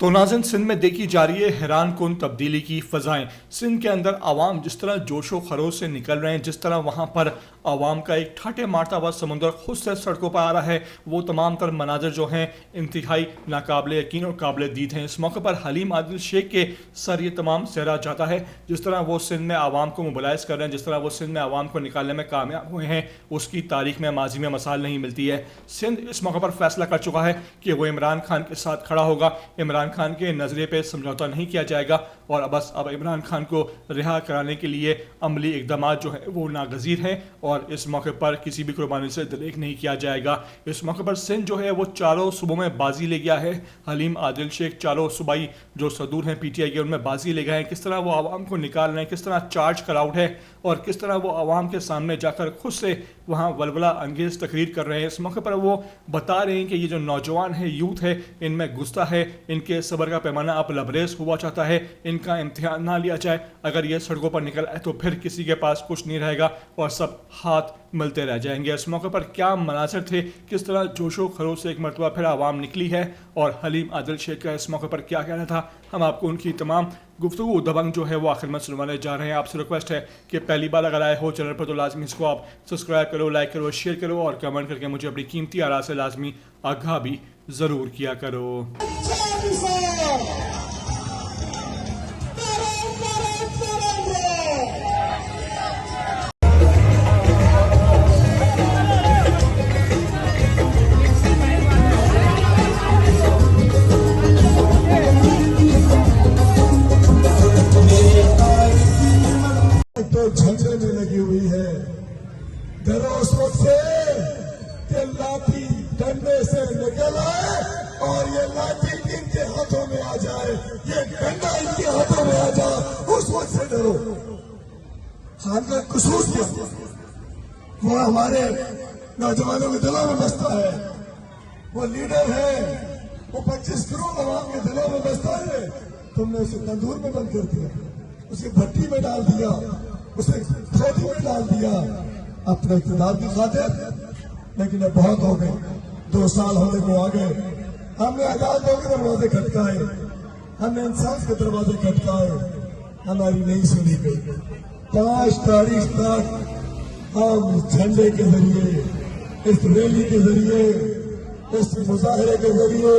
तो नाज़रीन, सिंध में देखी जा रही है हैरान कुन तब्दीली की फ़ज़ाएँ। सिंध के अंदर आवाम जिस तरह जोशो खरोश से निकल रहे हैं, जिस तरह वहाँ पर आवाम का एक ठाटे मारता हुआ समुंदर खुद से सड़कों पर आ रहा है, वो तमाम तर मनाजर जो हैं इंतहाई नाकाबिले यकीन और काबिल दीद हैं। इस मौके पर हलीम आदिल शेख के सर ये तमाम सहरा जाता है। जिस तरह वो सिंध में आवाम को मोबिलाइज़ कर रहे हैं, जिस तरह वो सिंध में आवाम को निकालने में कामयाब हुए हैं, उसकी तारीख में माजी में मसाल नहीं मिलती है। सिंध इस मौके पर फैसला कर चुका है कि वो इमरान खान के साथ खड़ा होगा। इमरान खान के नजरिए पे समझौता नहीं किया जाएगा और अब इमरान खान को रिहा कराने के लिए अमली इकदाम जो है वो नागजीर हैं और इस मौके पर किसी भी कुर्बानी से दरेक नहीं किया जाएगा। इस मौके पर सिंध जो है वो चारों सूबों में बाजी ले गया है। हलीम आदिल शेख चारों सूबाई जो सदूर हैं पीटीआई के, उनमें बाजी ले गए हैं। किस तरह वो आवाम को निकाल रहे हैं, किस तरह चार्ज क्राउड है और किस तरह वो आवाम के सामने जाकर खुद से वहाँ वलवला अंगेज तकरीर कर रहे हैं। इस मौके पर वो बता रहे हैं कि ये जो नौजवान है, यूथ है, इनमें गुस्सा है, इनके सब्र का पैमाना अब लबरेज हुआ चाहता है, इनका इम्तिहान ना लिया जाए। अगर ये सड़कों पर निकल आए तो फिर किसी के पास कुछ नहीं रहेगा और सब हाथ मिलते रह जाएंगे। इस मौके पर क्या मनासर थे, किस तरह जोशो खरोश से एक मरतबा फिर आवाम निकली है और हलीम आदिल शेख का इस मौके पर क्या कहना था, हम आपको उनकी तमाम गुफ्तगू दबंग जो है वो आखिर में सुनवाने जा रहे हैं। आपसे रिक्वेस्ट है कि पहली बार अगर आए हो चैनल पर तो लाजमी इसको आप सब्सक्राइब करो, लाइक करो, शेयर करो और कमेंट करके मुझे अपनी कीमती आरा से लाजमी आगाह भी ज़रूर किया करो। तो झंझे में लगी हुई है, डरो उस वक्त से कि लाठी डंडे से निकल आए और ये लाठी इनके हाथों में आ जाए, ये डंडा इनके हाथों में आ जाए, उस वक्त से डरो। खान का कसूर क्या, वो हमारे नौजवानों के दिलों में बसता है, वो लीडर है, वो 25 करोड़ आवाम के दिलों में बसता है। तुमने उसे तंदूर में बंद कर दिया, उसे भट्टी में डाल दिया, उसे खोदी में डाल दिया अपने इक़्तिदार की खातिर। लेकिन अब बहुत हो गए, 2 साल होने को आ गए। हमने अदालतों के दरवाजे खटकाए, हमने इंसाफ के दरवाजे खटकाए, हमारी नहीं सुनी गई। 5 तारीख तक हम झंडे के जरिए, इस रैली के जरिए, इस मुजाहरे के जरिए,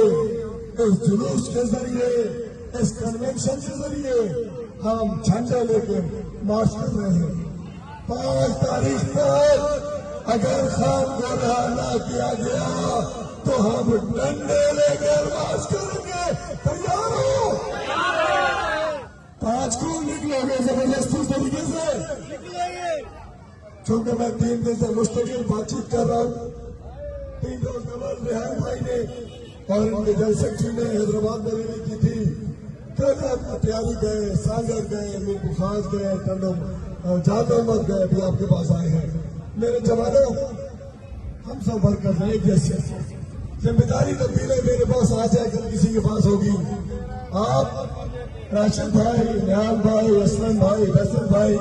इस जुलूस के जरिए, इस कन्वेंशन के जरिए हम झंडे लेके मार्च कर रहे हैं। 5 तारीख तक अगर खान को रिहा न किया गया तो हम डंडे लेकर मार्च करेंगे। तैयार हो? 5 को निकलोगे जबरदस्ती तरीके से? चूंकि मैं 3 दिन से मुस्तकिल बातचीत कर रहा हूँ। 3 रोज कबल रेहान भाई ने और उनके जल सेक्रेटरी ने हैदराबाद में रैली की थी। कल पटियाली गए, सागर गए, मीरपुखास गए, जादव गए, अभी आपके पास आए हैं। मेरे जवानों, हम सब वर्कर्स हैं एक जैसे। जिम्मेदारी तब्दील है, मेरे पास आ जाए, कल किसी के पास होगी। आप राशिद भाई, नियाल भाई, असलम भाई, फैसल भाई,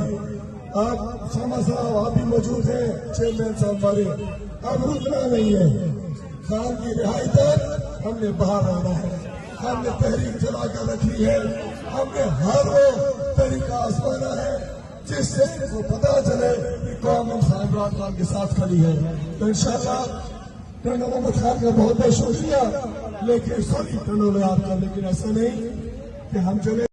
आप शमा साहब, आप भी मौजूद हैं, चेयरमैन साहब हमारे। अब रुकना नहीं है, खान की रिहाई तक हमने बाहर आना है। हमने तहरीक चलाकर रखी है, हमने हर वो तरीका आजमाना है जिससे इनको पता चले कि कौम इमरान खान के साथ खड़ी है। तो इंशाअल्लाह कर्नल मोहम्मद खान का बहुत बहुत शुक्रिया, लेकिन सॉरी कर्नल आपका, लेकिन ऐसा नहीं कि हम चले